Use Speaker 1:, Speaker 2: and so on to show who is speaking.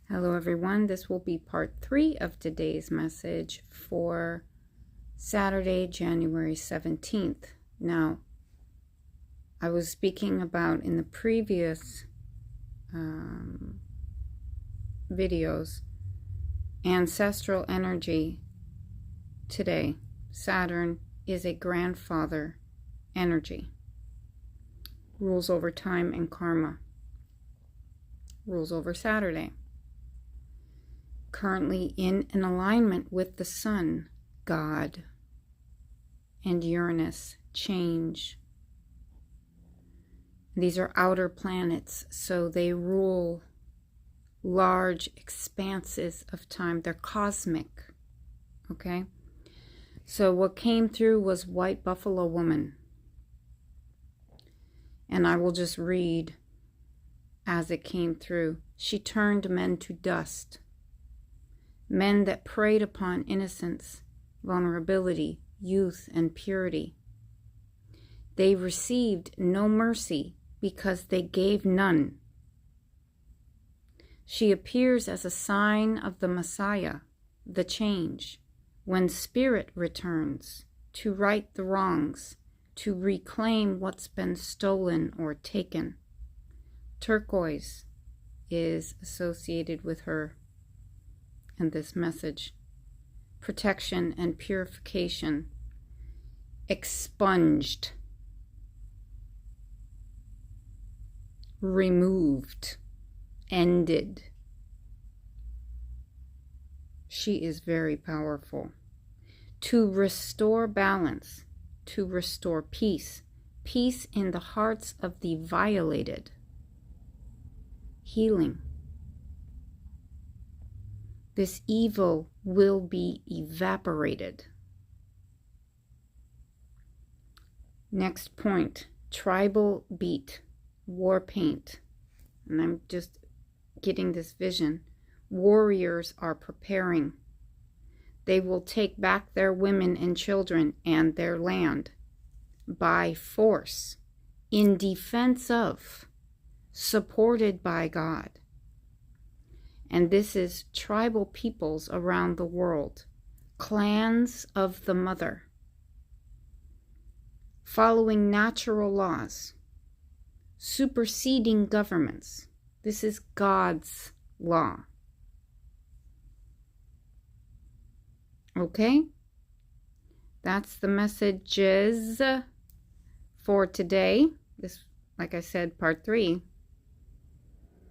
Speaker 1: Hello everyone, this will be part 3 of today's message for Saturday, January 17th. Now, I was speaking about in the previous videos, ancestral energy today. Saturn is a grandfather energy. Rules over time and karma. Rules over Saturday. Currently in an alignment with the Sun, God, and Uranus, change. These are outer planets, so they rule large expanses of time. They're cosmic, okay? So what came through was White Buffalo Woman. And I will just read as it came through. She turned men to dust. Men that preyed upon innocence, vulnerability, youth, and purity. They received no mercy because they gave none. She appears as a sign of the Messiah, the change, when spirit returns to right the wrongs, to reclaim what's been stolen or taken. Turquoise is associated with her. And this message, protection and purification, expunged, removed, ended. She is very powerful. To restore balance, to restore peace, peace in the hearts of the violated, healing. This evil will be evaporated. Next point, tribal beat, war paint. And I'm just getting this vision. Warriors are preparing. They will take back their women and children and their land by force, in defense of, supported by God. And this is tribal peoples around the world, clans of the mother, following natural laws, superseding governments. This is God's law. Okay? That's the messages for today. This, like I said, part 3.